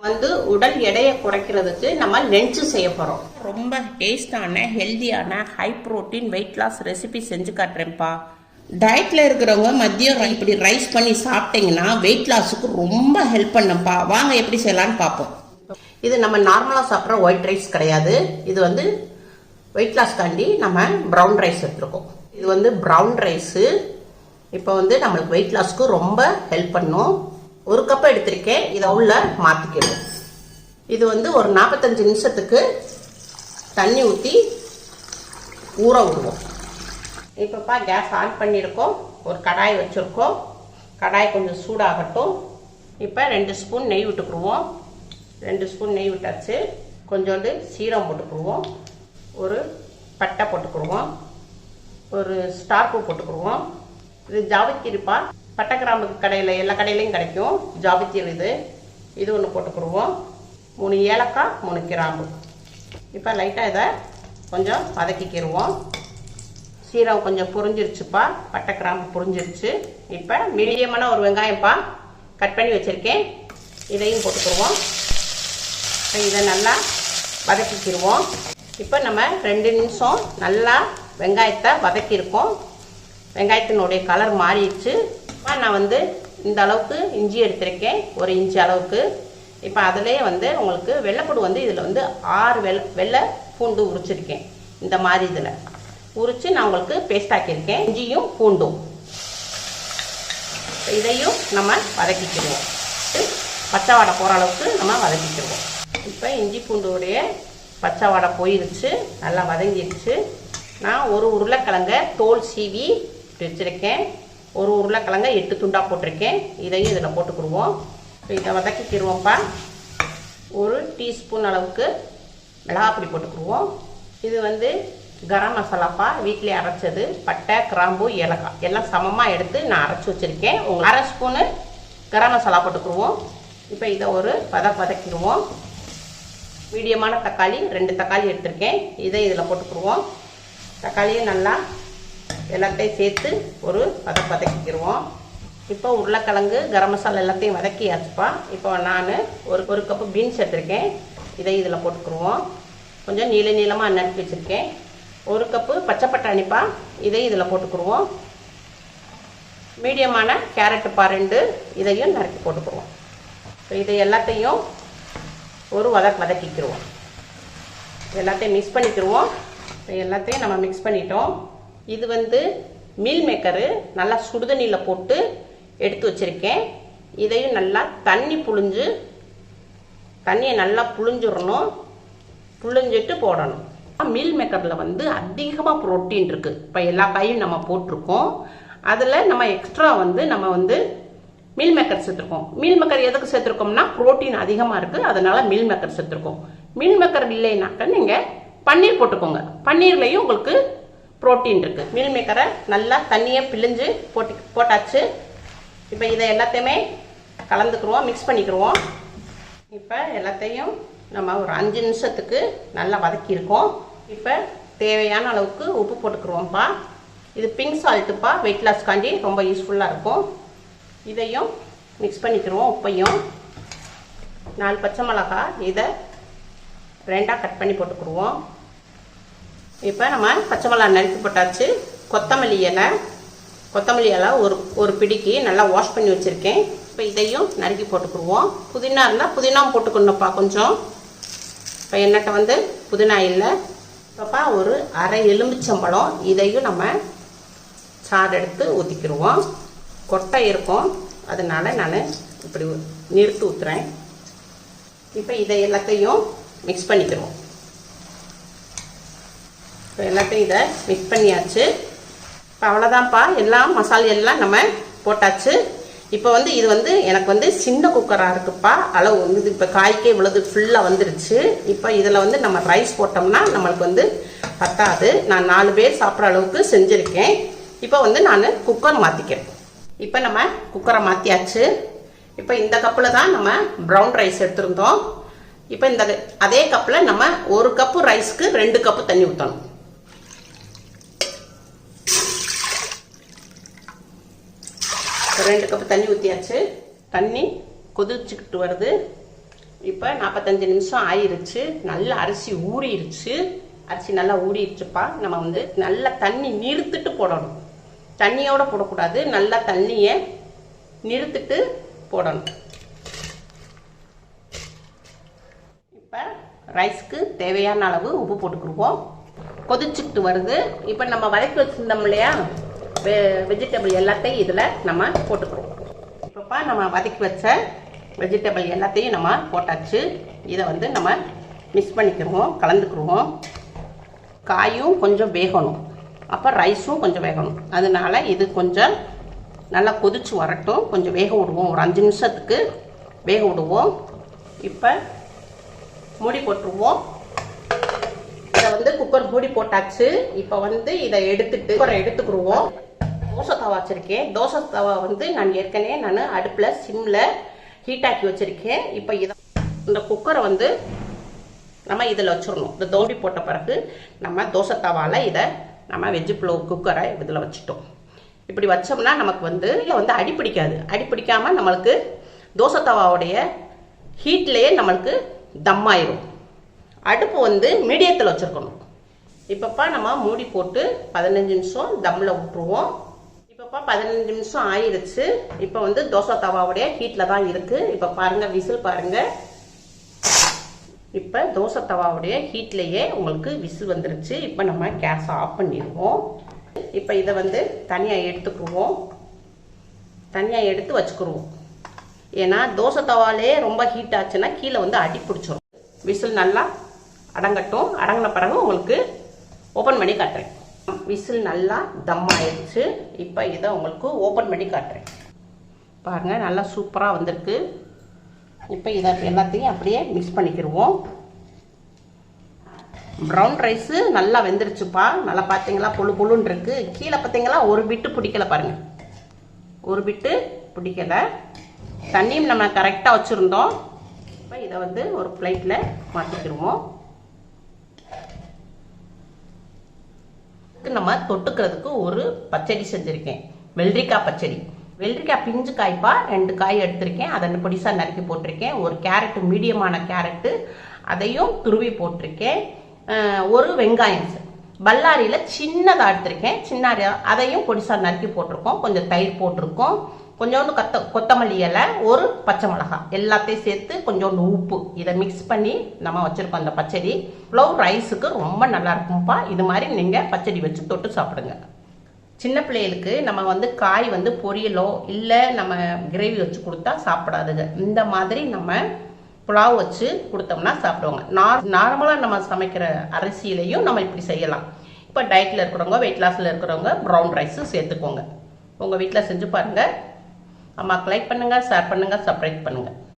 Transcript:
வந்து உடல் எடையை குறைக்கிறதுக்கு நம்ம லஞ்ச் செய்ய போகிறோம். ரொம்ப டேஸ்டான ஹெல்தியான high protein weight loss recipe செஞ்சு காட்டுறேன்ப்பா. டயட்ல இருக்கிறவங்க மதியம் இப்படி ரைஸ் பண்ணி சாப்பிட்டீங்கன்னா வெயிட் லாஸுக்கு ரொம்ப ஹெல்ப் பண்ணுப்பா. வாங்க எப்படி செய்யலான்னு பார்ப்போம். இது நம்ம நார்மலாக சாப்பிட்ற ஒயிட் ரைஸ் கிடையாது. இது வந்து வெயிட் லாஸ்க்காண்டி நம்ம ப்ரௌன் ரைஸ் எடுத்துருக்கோம். இது வந்து ப்ரௌன் ரைஸு. இப்போ வந்து நம்மளுக்கு வெயிட் லாஸ்க்கு ரொம்ப ஹெல்ப் பண்ணும். ஒரு கப் எடுத்திருக்கேன். இதை உள்ள மாற்றிக்கிடுவோம். இது வந்து ஒரு 45 நிமிஷத்துக்கு தண்ணி ஊற்றி ஊற விடுவோம். இப்போப்பா கேஸ் ஆன் பண்ணியிருக்கோம். ஒரு கடாய் வச்சுருக்கோம். கடாய் கொஞ்சம் சூடாகட்டும். இப்போ 2 ஸ்பூன் நெய் விட்டுக்குருவோம். 2 ஸ்பூன் நெய் விட்டாச்சு. கொஞ்சோண்டு சீரகம் போட்டுக்குருவோம். ஒரு பட்டை போட்டுக்குருவோம். ஒரு ஸ்டார் பூ போட்டுக்குருவோம். இது ஜாவித்திரிப்பா. பட்டை கிராம்புக்கு கடையில் எல்லா கடையிலையும் கிடைக்கும் ஜாவித்திரி. இது ஒன்று போட்டுக்குருவோம். 3 ஏலக்காய் 3 கிராம்பு. இப்போ லைட்டாக இதை கொஞ்சம் வதக்கிக்கிடுவோம். சீரகம் கொஞ்சம் புரிஞ்சிருச்சுப்பா. பட்டை கிராம்பு புரிஞ்சிருச்சு. இப்போ மீடியமான ஒரு வெங்காயம்ப்பா கட் பண்ணி வச்சுருக்கேன். இதையும் போட்டுக்குருவோம். இதை நல்லா வதக்கிக்கிடுவோம். இப்போ நம்ம 2 நிமிஷம் நல்லா வெங்காயத்தை வதக்கியிருக்கோம். வெங்காயத்தினுடைய கலர் மாறிடுச்சு. நான் வந்து இந்த அளவுக்கு இஞ்சி எடுத்திருக்கேன், 1 இன்ச்சு அளவுக்கு. இப்போ அதிலே வந்து உங்களுக்கு வெள்ளைப்பூடு வந்து இதில் வந்து 6 வெள்ளை பூண்டு உரிச்சிருக்கேன். இந்த மாதிரி இதில் உரித்து நான் உங்களுக்கு பேஸ்ட் ஆக்கியிருக்கேன். இஞ்சியும் பூண்டும் இதையும் நம்ம வதக்கிக்கிடுவோம். பச்சை வாடை போகிற அளவுக்கு நம்ம வதக்கிக்கிடுவோம். இப்போ இஞ்சி பூண்டுடைய பச்சை வாடை போயிடுச்சு, நல்லா வதங்கிடுச்சு. நான் ஒரு உருளைக்கிழங்க தோல் சீவி வச்சுருக்கேன். ஒரு உருளைக்கிழங்க 8 துண்டா போட்டிருக்கேன். இதையும் இதில் போட்டுக்கிடுவோம். இதை வதக்கிக்கிடுவோம்ப்பா. 1 டீஸ்பூன் அளவுக்கு மிளகாப்பொடி போட்டுக்கிடுவோம். இது வந்து கரம் மசாலாப்பா, வீட்டிலே அரைச்சது. பட்டை கிராம்பு ஏலக்காய் எல்லாம் சமமாக எடுத்து நான் அரைச்சி வச்சுருக்கேன். உங்களுக்கு 1/2 ஸ்பூனு கரம் மசாலா போட்டுக்கிடுவோம். இப்போ இதை ஒரு வதக்கிடுவோம். மீடியமான தக்காளி 2 தக்காளி எடுத்திருக்கேன். இதை இதில் போட்டுக்கிடுவோம். தக்காளியும் நல்லா எல்லாத்தையும் சேர்த்து ஒரு வதக்கிக்கிடுவோம். இப்போ உருளைக்கிழங்கு கரம் மசாலா எல்லாத்தையும் வதக்கியாச்சுப்பா. இப்போ நான் ஒரு கப்பு பீன்ஸ் எடுத்திருக்கேன். இதை இதில் போட்டுக்கிடுவோம். கொஞ்சம் நீளமாக நறுக்கி வச்சுருக்கேன். 1 கப்பு பச்சை பட்டாணிப்பா. இதை இதில் போட்டுக்கிடுவோம். மீடியமான கேரட்டுப்பா 2, இதையும் நறுக்கி போட்டுக்கிடுவோம். இப்போ இதை எல்லாத்தையும் ஒரு வதக்கிக்கிடுவோம். எல்லாத்தையும் மிக்ஸ் பண்ணிக்கிடுவோம். எல்லாத்தையும் நம்ம மிக்ஸ் பண்ணிட்டோம். இது வந்து மீல் மேக்கரு நல்லா சுடுதண்ணியில் போட்டு எடுத்து வச்சுருக்கேன். இதையும் நல்லா தண்ணியை நல்லா புழிஞ்சிடணும். புழிஞ்சிட்டு போடணும். மீல் மேக்கரில் வந்து அதிகமாக ப்ரோட்டீன் இருக்குது. இப்போ எல்லா காயும் நம்ம போட்டிருக்கோம். அதில் நம்ம எக்ஸ்ட்ரா வந்து நம்ம வந்து மீல் மேக்கர் சேர்த்துருக்கோம். மீல் மேக்கர் எதுக்கு சேர்த்துருக்கோம்னா ப்ரோட்டீன் அதிகமாக இருக்குது, அதனால் மீல் மேக்கர் சேர்த்துருக்கோம். மீல் மேக்கர் இல்லைனாக்க நீங்கள் பன்னீர் போட்டுக்கோங்க. பன்னீர்லேயும் உங்களுக்கு ப்ரோட்டீன் இருக்குது. மீல் மேக்கரை நல்லா தண்ணியை பிழிஞ்சு போட்டாச்சு. இப்போ இதை எல்லாத்தையுமே கலந்துக்குருவோம், மிக்ஸ் பண்ணிக்கிடுவோம். இப்போ எல்லாத்தையும் நம்ம ஒரு 5 நிமிஷத்துக்கு நல்லா வதக்கியிருக்கோம். இப்போ தேவையான அளவுக்கு உப்பு போட்டுக்கிடுவோம்ப்பா. இது பிங்க் சால்ட்டுப்பா, வெயிட் லாஸ்க்காண்டி ரொம்ப யூஸ்ஃபுல்லாக இருக்கும். இதையும் மிக்ஸ் பண்ணிக்கிடுவோம். உப்பையும் 4 பச்சை மிளகாய் இதை 2ஆக கட் பண்ணி போட்டுக்கிடுவோம். இப்போ நம்ம பச்சை மிளகாய் நறுக்கி போட்டாச்சு. கொத்தமல்லி இலை ஒரு பிடிக்கு நல்லா வாஷ் பண்ணி வச்சுருக்கேன். இப்போ இதையும் நறுக்கி போட்டுக்கிடுவோம். புதினா இருந்தால் புதினாவும் போட்டுக்கணும்ப்பா கொஞ்சம். இப்போ என்கிட்ட வந்து புதினா இல்லை. இப்போப்பா ஒரு அரை எலுமிச்சம்பழம் இதையும் நம்ம சாறு எடுத்து ஊற்றிக்கிடுவோம். கொட்டை இருக்கும், அதனால நான் இப்படி நிறுத்து ஊற்றுறேன். இப்போ இதை எல்லாத்தையும் மிக்ஸ் பண்ணிக்கிடுவோம். இப்போ எல்லாத்தையும் இதை மிக்ஸ் பண்ணியாச்சு. இப்போ அவ்வளோதான்ப்பா. எல்லாம் மசாலா எல்லாம் நம்ம போட்டாச்சு. இப்போ வந்து இது வந்து எனக்கு வந்து சின்ன குக்கராக இருக்குப்பா. அளவு வந்து இப்போ காய்க்கே இவ்வளவு ஃபுல்லாக வந்துருச்சு. இப்போ இதில் வந்து நம்ம ரைஸ் போட்டோம்னா நம்மளுக்கு வந்து பத்தாது. நான் 4 பேர் சாப்பிட்ற அளவுக்கு செஞ்சுருக்கேன். இப்போ வந்து நான் குக்கர் மாற்றிக்கிறேன். இப்போ நம்ம குக்கரை மாற்றியாச்சு. இப்போ இந்த கப்பில் தான் நம்ம ப்ரௌன் ரைஸ் எடுத்திருந்தோம். இப்போ இந்த அதே கப்பில் நம்ம 1 கப்பு ரைஸ்க்கு 2 கப்பு தண்ணி ஊற்றணும். 2 கப்பு தண்ணி ஊற்றியாச்சு. தண்ணி கொதிச்சுக்கிட்டு வருது. இப்போ இப்போ 45 நிமிஷம் ஆயிருச்சு. நல்லா அரிசி ஊறிடுச்சு. அரிசி நல்லா ஊறிடுச்சுப்பா. நம்ம வந்து நல்லா தண்ணி நிறுத்திட்டு போடணும். தண்ணியோட போடக்கூடாது. நல்லா தண்ணியை நிறுத்திட்டு போடணும். இப்போ ரைஸ்க்கு தேவையான அளவு உப்பு போட்டுக்கிடுவோம். கொதிச்சுக்கிட்டு வருது. இப்போ நம்ம வதக்கி வச்சுருந்தோம் இல்லையா வெஜிடபிள் எல்லாத்தையும் இதில் நம்ம போட்டுக்கிறோம். இப்போப்பா நம்ம வதக்கி வச்ச வெஜிடபிள் எல்லாத்தையும் நம்ம போட்டாச்சு. இதை வந்து நம்ம மிக்ஸ் பண்ணிக்கிடுவோம், கலந்துக்கிடுவோம். காயும் கொஞ்சம் வேகணும், அப்போ ரைஸும் கொஞ்சம் வேகணும். அதனால இது கொஞ்சம் நல்லா கொதிச்சு வரட்டும். கொஞ்சம் வேக விடுவோம். ஒரு 5 நிமிஷத்துக்கு வேக விடுவோம். இப்போ மூடி போட்டுருவோம். இதை வந்து குக்கர் மூடி போட்டாச்சு. இப்போ வந்து இதை குக்கரை எடுத்துக்கிடுவோம். தோசை தவா வச்சுருக்கேன். தோசை தவா வந்து நான் ஏற்கனவே அடுப்பில் சிம்மில் ஹீட்டாக்கி வச்சுருக்கேன். இப்போ இந்த குக்கரை வந்து நம்ம இதில் வச்சிடணும். இந்த தோண்டி போட்ட பிறகு நம்ம தோசை தவாவில் இதை நம்ம வெஜ்ஜு புலாவ் குக்கரை இதில் வச்சுட்டோம். இப்படி வச்சோம்னா நமக்கு வந்து அடி பிடிக்காது. அடி பிடிக்காமல் நம்மளுக்கு தோசை தவாவுடைய ஹீட்லேயே நம்மளுக்கு தம் ஆயிரும். அடுப்பு வந்து மீடியத்தில் வச்சுருக்கணும். இப்போப்பா நம்ம மூடி போட்டு 15 நிமிஷம் தம்மில் விட்டுருவோம். இப்போப்பா 15 நிமிஷம் ஆயிடுச்சு. இப்போ வந்து தோசை தவாவுடைய ஹீட்டில் தான் இருக்குது. இப்போ பாருங்கள், விசில் பாருங்கள். இப்போ தோசை தவாவுடைய ஹீட்லேயே உங்களுக்கு விசில் வந்துருச்சு. இப்போ நம்ம கேஸை ஆஃப் பண்ணிடுவோம். இப்போ இதை வந்து தனியாக எடுத்துக்குருவோம். தனியாக எடுத்து வச்சுக்கிடுவோம். ஏன்னா தோசை தவாலே ரொம்ப ஹீட் ஆச்சுன்னா கீழே வந்து அடி பிடிச்சிரும். விசில் நல்லா அடங்கட்டும். அடங்கின பிறகு உங்களுக்கு ஓப்பன் பண்ணி காட்டுறேன். விசில் நல்லா தம் ஆயிடுச்சு. இப்போ இதை உங்களுக்கு ஓப்பன் பண்ணி காட்டுறேன். பாருங்கள், நல்லா சூப்பராக வந்திருக்கு. இப்போ இதை எல்லாத்தையும் அப்படியே மிக்ஸ் பண்ணிக்கிடுவோம். ப்ரௌன் ரைஸு நல்லா வெந்துருச்சுப்பா. நல்லா பார்த்தீங்களா, புழு புழுன்னு இருக்குது. கீழே பார்த்தீங்களா ஒரு பிட்டு பிடிக்கலை பாருங்கள். ஒரு பிட்டு பிடிக்கலை. தண்ணியும் நம்ம கரெக்டாக வச்சுருந்தோம். இப்போ இதை வந்து ஒரு பிளேட்டில் மாற்றிக்கிடுவோம். நம்ம தொட்டுக்கிறதுக்கு ஒரு பச்சடி செஞ்சுருக்கேன். வெள்ளரிக்காய் பச்சடி. வெள்ளரிக்காய் பிஞ்சு காய்ப்பா 2 காய் எடுத்திருக்கேன். அதை பொடிசாக நறுக்கி போட்டிருக்கேன். ஒரு கேரட்டு, மீடியமான கேரட்டு, அதையும் துருவி போட்டிருக்கேன். ஒரு வெங்காயம் பல்லாரியில் சின்னதாக எடுத்திருக்கேன். சின்ன அதையும் பொடிசாக நறுக்கி போட்டிருக்கோம். கொஞ்சம் தயிர் போட்டிருக்கோம். கொஞ்சோண்டு கொத்தமல்லி இலை, ஒரு பச்சை மிளகாய், எல்லாத்தையும் சேர்த்து கொஞ்சோண்டு உப்பு, இதை மிக்ஸ் பண்ணி நம்ம வச்சுருக்கோம். அந்த பச்சடி புலாவ் ரைஸுக்கு ரொம்ப நல்லா இருக்கும்ப்பா. இது மாதிரி நீங்கள் பச்சடி வச்சு தொட்டு சாப்பிடுங்க. சின்ன பிள்ளைகளுக்கு நம்ம வந்து காய் வந்து பொரியலோ இல்லை நம்ம கிரேவி வச்சு கொடுத்தா சாப்பிடாதுங்க. இந்த மாதிரி நம்ம புலாவ் வச்சு கொடுத்தோம்னா சாப்பிடுவாங்க. நார்மலாக நம்ம சமைக்கிற அரிசியிலையும் நம்ம இப்படி செய்யலாம். இப்போ டயட்டில் இருக்கிறவங்க, வெயிட் லாஸில் இருக்கிறவங்க ப்ரௌன் ரைஸு சேர்த்துக்கோங்க. உங்கள் வீட்டில் செஞ்சு பாருங்கள். அம்மாவுக்கு லைக் பண்ணுங்கள், ஷேர் பண்ணுங்கள், சப்ஸ்கிரைப் பண்ணுங்கள்.